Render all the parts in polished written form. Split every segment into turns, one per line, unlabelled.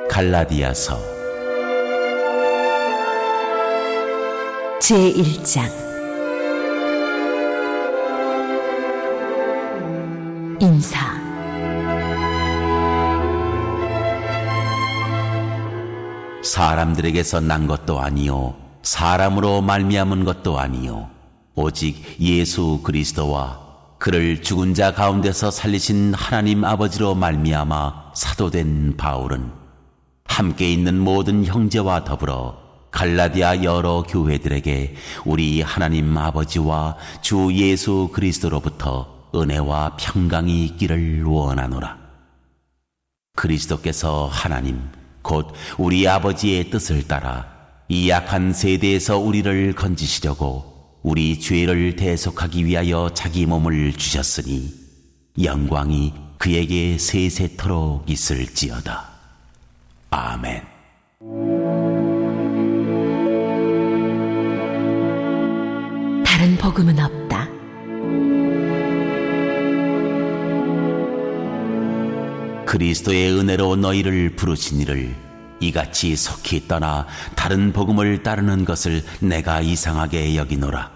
갈라디아서
제1장 인사.
사람들에게서 난 것도 아니요 사람으로 말미암은 것도 아니요 오직 예수 그리스도와 그를 죽은 자 가운데서 살리신 하나님 아버지로 말미암아 사도된 바울은 함께 있는 모든 형제와 더불어 갈라디아 여러 교회들에게 우리 하나님 아버지와 주 예수 그리스도로부터 은혜와 평강이 있기를 원하노라. 그리스도께서 하나님 곧 우리 아버지의 뜻을 따라 이 악한 세대에서 우리를 건지시려고 우리 죄를 대속하기 위하여 자기 몸을 주셨으니 영광이 그에게 세세토록 있을지어다. 아멘.
다른 복음은 없다.
그리스도의 은혜로 너희를 부르신 이를 이같이 속히 떠나 다른 복음을 따르는 것을 내가 이상하게 여기노라.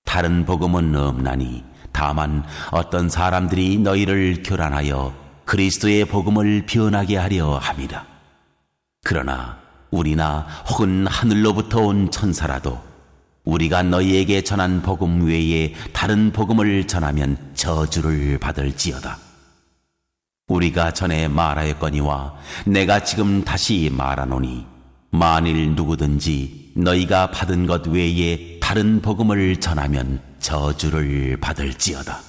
다른 복음은 없나니 다만 어떤 사람들이 너희를 교란하여 그리스도의 복음을 변하게 하려 함이라. 그러나 우리나 혹은 하늘로부터 온 천사라도 우리가 너희에게 전한 복음 외에 다른 복음을 전하면 저주를 받을지어다. 우리가 전에 말하였거니와 내가 지금 다시 말하노니 만일 누구든지 너희가 받은 것 외에 다른 복음을 전하면 저주를 받을지어다.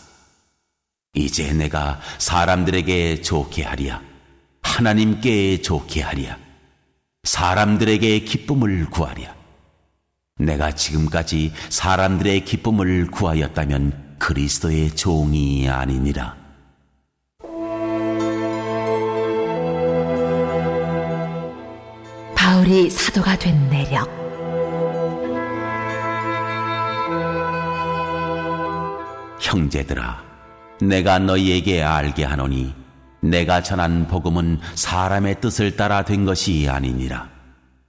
이제 내가 사람들에게 좋게 하랴, 하나님께 좋게 하랴, 사람들에게 기쁨을 구하랴. 내가 지금까지 사람들의 기쁨을 구하였다면 그리스도의 종이 아니니라.
바울이 사도가 된 내력.
형제들아, 내가 너희에게 알게 하노니 내가 전한 복음은 사람의 뜻을 따라 된 것이 아니니라.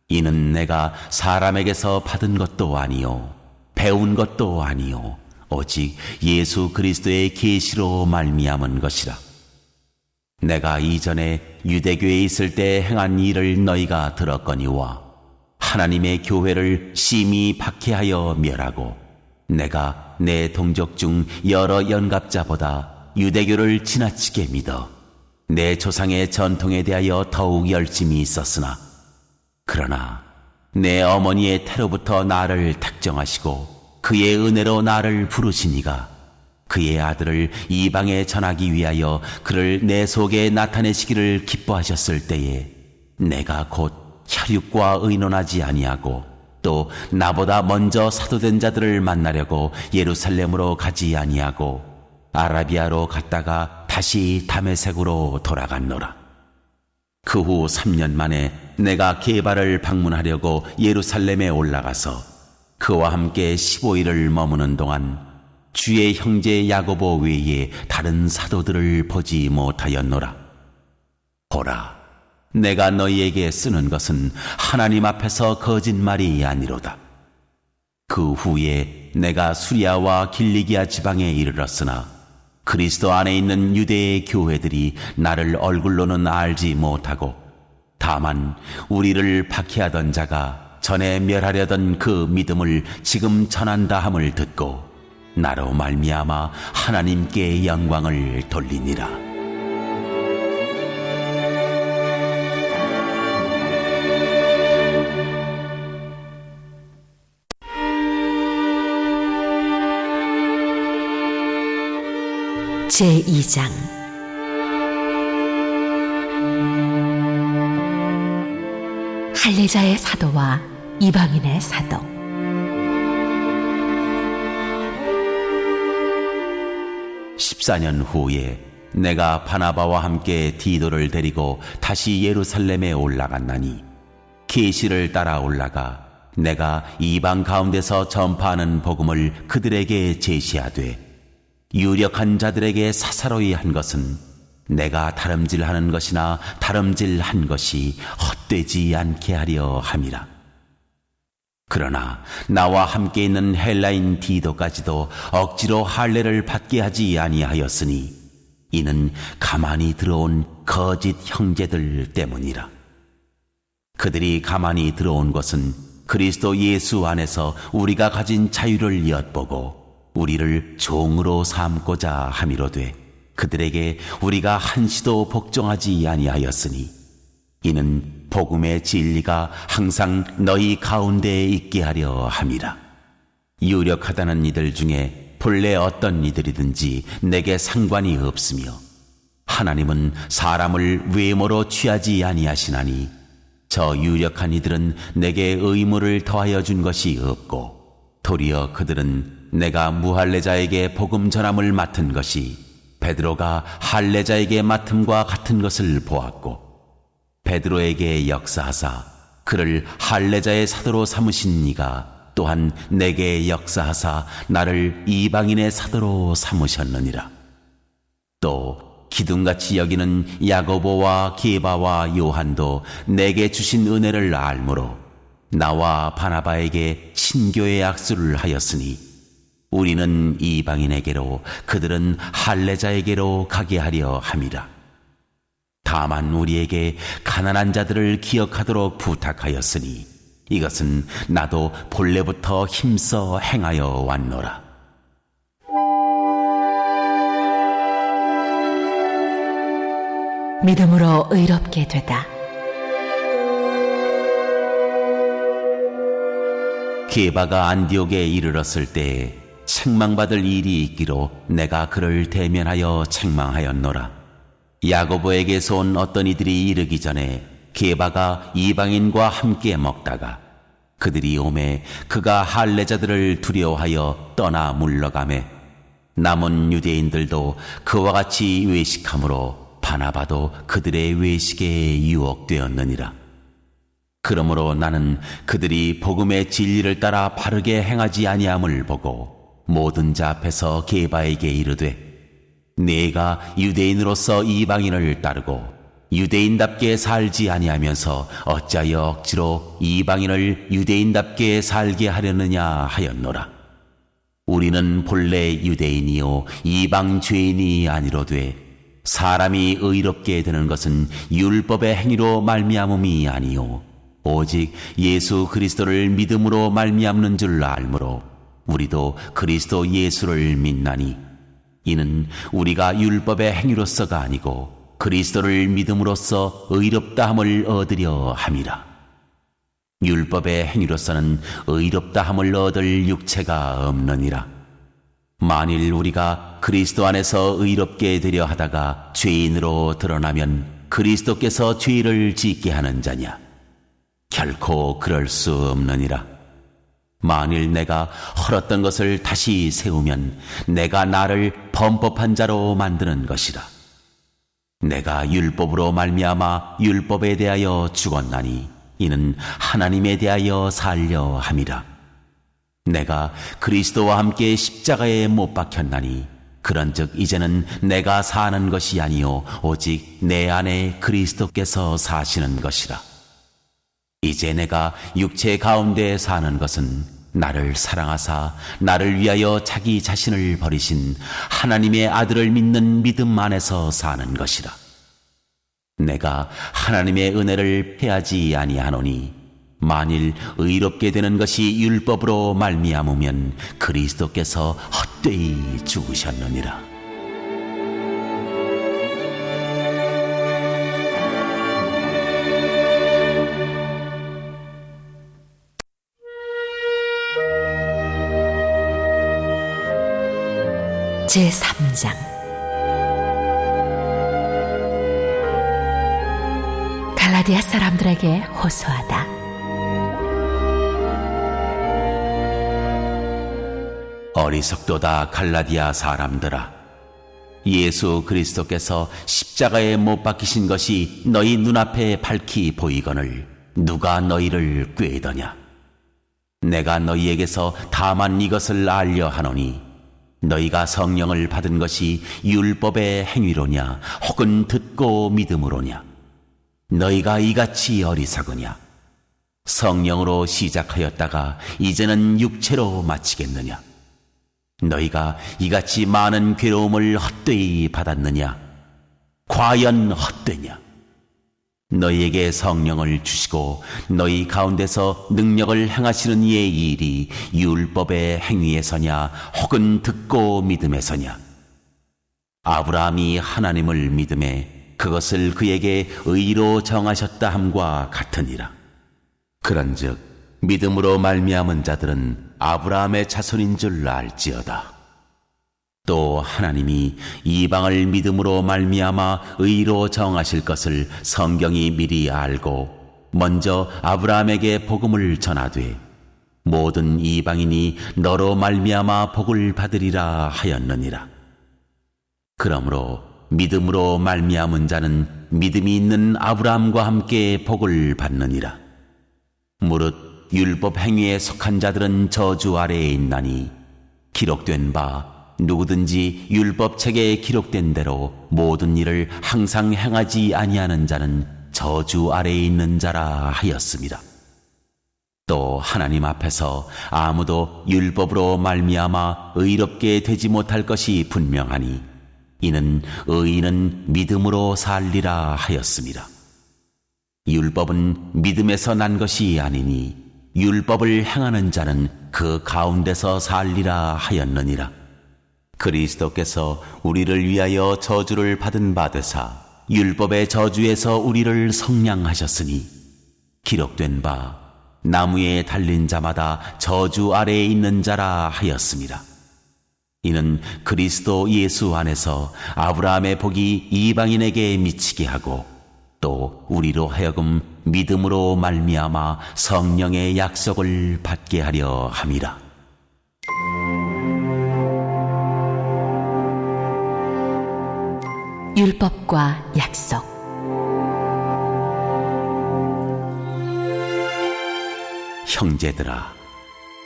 이는 내가 사람에게서 받은 것도 아니요 배운 것도 아니요 오직 예수 그리스도의 계시로 말미암은 것이라. 내가 이전에 유대교에 있을 때 행한 일을 너희가 들었거니와 하나님의 교회를 심히 박해하여 멸하고 내가 내 동족 중 여러 연갑자보다 유대교를 지나치게 믿어 내 조상의 전통에 대하여 더욱 열심히 있었으나 그러나 내 어머니의 태로부터 나를 택정하시고 그의 은혜로 나를 부르시니가 그의 아들을 이방에 전하기 위하여 그를 내 속에 나타내시기를 기뻐하셨을 때에 내가 곧 혈육과 의논하지 아니하고 또 나보다 먼저 사도된 자들을 만나려고 예루살렘으로 가지 아니하고 아라비아로 갔다가 다시 다메섹으로 돌아갔노라. 그 후 3년 만에 내가 게바를 방문하려고 예루살렘에 올라가서 그와 함께 15일을 머무는 동안 주의 형제 야고보 외에 다른 사도들을 보지 못하였노라. 보라, 내가 너희에게 쓰는 것은 하나님 앞에서 거짓말이 아니로다. 그 후에 내가 수리아와 길리기아 지방에 이르렀으나 그리스도 안에 있는 유대의 교회들이 나를 얼굴로는 알지 못하고 다만 우리를 박해하던 자가 전에 멸하려던 그 믿음을 지금 전한다 함을 듣고 나로 말미암아 하나님께 영광을 돌리니라.
제2장 할례자의 사도와 이방인의 사도.
(14년) 후에 내가 바나바와 함께 디도를 데리고 다시 예루살렘에 올라갔나니 계시를 따라 올라가 내가 이방 가운데서 전파하는 복음을 그들에게 제시하되 유력한 자들에게 사사로이 한 것은 내가 다름질하는 것이나 다름질한 것이 헛되지 않게 하려 함이라. 그러나 나와 함께 있는 헬라인 디도까지도 억지로 할례를 받게 하지 아니하였으니 이는 가만히 들어온 거짓 형제들 때문이라. 그들이 가만히 들어온 것은 그리스도 예수 안에서 우리가 가진 자유를 엿보고 우리를 종으로 삼고자 함이로되 그들에게 우리가 한시도 복종하지 아니하였으니 이는 복음의 진리가 항상 너희 가운데에 있게 하려 함이라. 유력하다는 이들 중에 본래 어떤 이들이든지 내게 상관이 없으며 하나님은 사람을 외모로 취하지 아니하시나니 저 유력한 이들은 내게 의무를 더하여 준 것이 없고 도리어 그들은 내가 무할례자에게 복음 전함을 맡은 것이 베드로가 할례자에게 맡음과 같은 것을 보았고 베드로에게 역사하사 그를 할례자의 사도로 삼으신 이가 또한 내게 역사하사 나를 이방인의 사도로 삼으셨느니라. 또 기둥같이 여기는 야고보와 게바와 요한도 내게 주신 은혜를 알므로 나와 바나바에게 신교의 악수를 하였으니 우리는 이방인에게로 그들은 할례자에게로 가게 하려 함이라. 다만 우리에게 가난한 자들을 기억하도록 부탁하였으니 이것은 나도 본래부터 힘써 행하여 왔노라.
믿음으로 의롭게 되다.
게바가 안디옥에 이르렀을 때에 책망받을 일이 있기로 내가 그를 대면하여 책망하였노라. 야고보에게서 온 어떤 이들이 이르기 전에 게바가 이방인과 함께 먹다가 그들이 오매 그가 할례자들을 두려워하여 떠나 물러가매 남은 유대인들도 그와 같이 외식함으로 바나바도 그들의 외식에 유혹되었느니라. 그러므로 나는 그들이 복음의 진리를 따라 바르게 행하지 아니함을 보고 모든 자 앞에서 게바에게 이르되 네가 유대인으로서 이방인을 따르고 유대인답게 살지 아니하면서 어찌하여 억지로 이방인을 유대인답게 살게 하려느냐 하였노라. 우리는 본래 유대인이요 이방 죄인이 아니로되 사람이 의롭게 되는 것은 율법의 행위로 말미암음이 아니요 오직 예수 그리스도를 믿음으로 말미암는 줄 알므로 우리도 그리스도 예수를 믿나니 이는 우리가 율법의 행위로서가 아니고 그리스도를 믿음으로써 의롭다함을 얻으려 함이라. 율법의 행위로서는 의롭다함을 얻을 육체가 없느니라. 만일 우리가 그리스도 안에서 의롭게 되려 하다가 죄인으로 드러나면 그리스도께서 죄를 짓게 하는 자냐? 결코 그럴 수 없느니라. 만일 내가 헐었던 것을 다시 세우면 내가 나를 범법한 자로 만드는 것이라. 내가 율법으로 말미암아 율법에 대하여 죽었나니 이는 하나님에 대하여 살려 함이라. 내가 그리스도와 함께 십자가에 못 박혔나니 그런즉 이제는 내가 사는 것이 아니요 오직 내 안에 그리스도께서 사시는 것이라. 이제 내가 육체 가운데 사는 것은 나를 사랑하사 나를 위하여 자기 자신을 버리신 하나님의 아들을 믿는 믿음 안에서 사는 것이라. 내가 하나님의 은혜를 패하지 아니하노니 만일 의롭게 되는 것이 율법으로 말미암으면 그리스도께서 헛되이 죽으셨느니라.
제3장 갈라디아 사람들에게 호소하다.
어리석도다 갈라디아 사람들아, 예수 그리스도께서 십자가에 못 박히신 것이 너희 눈앞에 밝히 보이거늘 누가 너희를 꾀더냐? 내가 너희에게서 다만 이것을 알려 하노니 너희가 성령을 받은 것이 율법의 행위로냐 혹은 듣고 믿음으로냐. 너희가 이같이 어리석으냐. 성령으로 시작하였다가 이제는 육체로 마치겠느냐. 너희가 이같이 많은 괴로움을 헛되이 받았느냐. 과연 헛되냐. 너희에게 성령을 주시고 너희 가운데서 능력을 행하시는 이의 일이 율법의 행위에서냐 혹은 듣고 믿음에서냐. 아브라함이 하나님을 믿음에 그것을 그에게 의로 정하셨다 함과 같으니라. 그런즉 믿음으로 말미암은 자들은 아브라함의 자손인 줄 알지어다. 또 하나님이 이방을 믿음으로 말미암아 의로 정하실 것을 성경이 미리 알고 먼저 아브라함에게 복음을 전하되 모든 이방인이 너로 말미암아 복을 받으리라 하였느니라. 그러므로 믿음으로 말미암은 자는 믿음이 있는 아브라함과 함께 복을 받느니라. 무릇 율법 행위에 속한 자들은 저주 아래에 있나니 기록된 바 누구든지 율법책에 기록된 대로 모든 일을 항상 행하지 아니하는 자는 저주 아래에 있는 자라 하였습니다. 또 하나님 앞에서 아무도 율법으로 말미암아 의롭게 되지 못할 것이 분명하니 이는 의인은 믿음으로 살리라 하였습니다. 율법은 믿음에서 난 것이 아니니 율법을 행하는 자는 그 가운데서 살리라 하였느니라. 그리스도께서 우리를 위하여 저주를 받은 바 되사 율법의 저주에서 우리를 성량하셨으니 기록된 바 나무에 달린 자마다 저주 아래에 있는 자라 하였습니다. 이는 그리스도 예수 안에서 아브라함의 복이 이방인에게 미치게 하고 또 우리로 하여금 믿음으로 말미암아 성령의 약속을 받게 하려 함이라.
율법과 약속.
형제들아,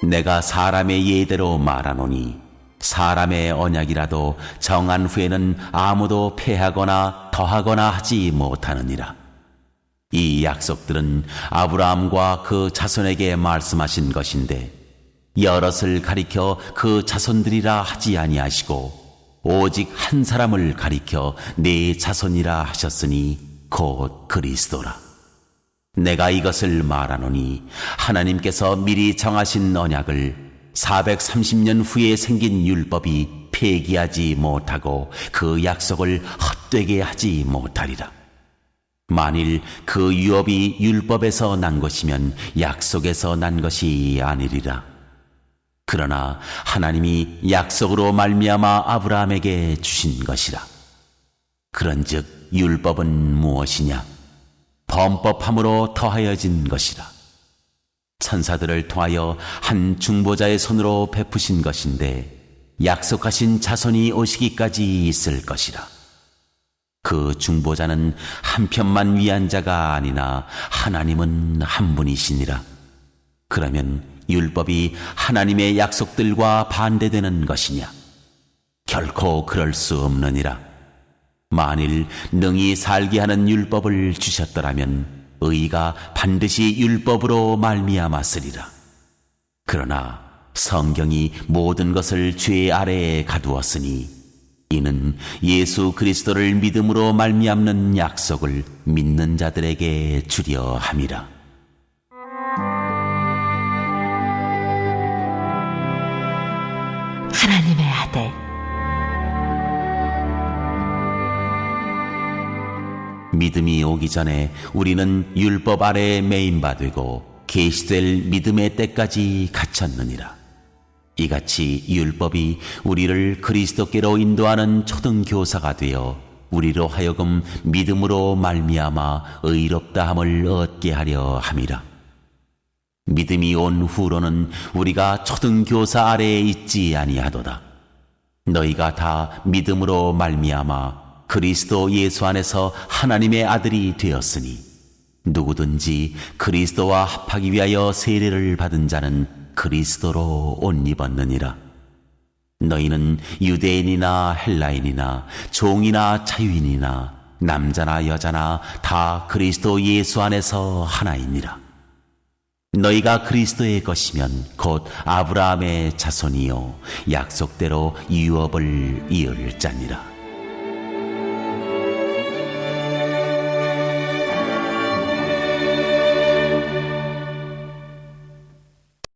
내가 사람의 예대로 말하노니 사람의 언약이라도 정한 후에는 아무도 폐하거나 더하거나 하지 못하느니라. 이 약속들은 아브라함과 그 자손에게 말씀하신 것인데 여럿을 가리켜 그 자손들이라 하지 아니하시고 오직 한 사람을 가리켜 네 자손이라 하셨으니 곧 그리스도라. 내가 이것을 말하노니 하나님께서 미리 정하신 언약을 430년 후에 생긴 율법이 폐기하지 못하고 그 약속을 헛되게 하지 못하리라. 만일 그 유업이 율법에서 난 것이면 약속에서 난 것이 아니리라. 그러나 하나님이 약속으로 말미암아 아브라함에게 주신 것이라. 그런즉 율법은 무엇이냐? 범법함으로 더하여진 것이라. 천사들을 통하여 한 중보자의 손으로 베푸신 것인데 약속하신 자손이 오시기까지 있을 것이라. 그 중보자는 한 편만 위한 자가 아니나 하나님은 한 분이시니라. 그러면 율법이 하나님의 약속들과 반대되는 것이냐? 결코 그럴 수 없느니라. 만일 능히 살게 하는 율법을 주셨더라면 의가 반드시 율법으로 말미암았으리라. 그러나 성경이 모든 것을 죄 아래에 가두었으니 이는 예수 그리스도를 믿음으로 말미암는 약속을 믿는 자들에게 주려 함이라.
하나님의 아들.
믿음이 오기 전에 우리는 율법 아래에 매인 바 되고 계시될 믿음의 때까지 갇혔느니라. 이같이 율법이 우리를 그리스도께로 인도하는 초등교사가 되어 우리로 하여금 믿음으로 말미암아 의롭다함을 얻게 하려 함이라. 믿음이 온 후로는 우리가 초등교사 아래에 있지 아니하도다. 너희가 다 믿음으로 말미암아 그리스도 예수 안에서 하나님의 아들이 되었으니 누구든지 그리스도와 합하기 위하여 세례를 받은 자는 그리스도로 옷 입었느니라. 너희는 유대인이나 헬라인이나 종이나 자유인이나 남자나 여자나 다 그리스도 예수 안에서 하나이니라. 너희가 그리스도의 것이면 곧 아브라함의 자손이요 약속대로 유업을 이을 자니라.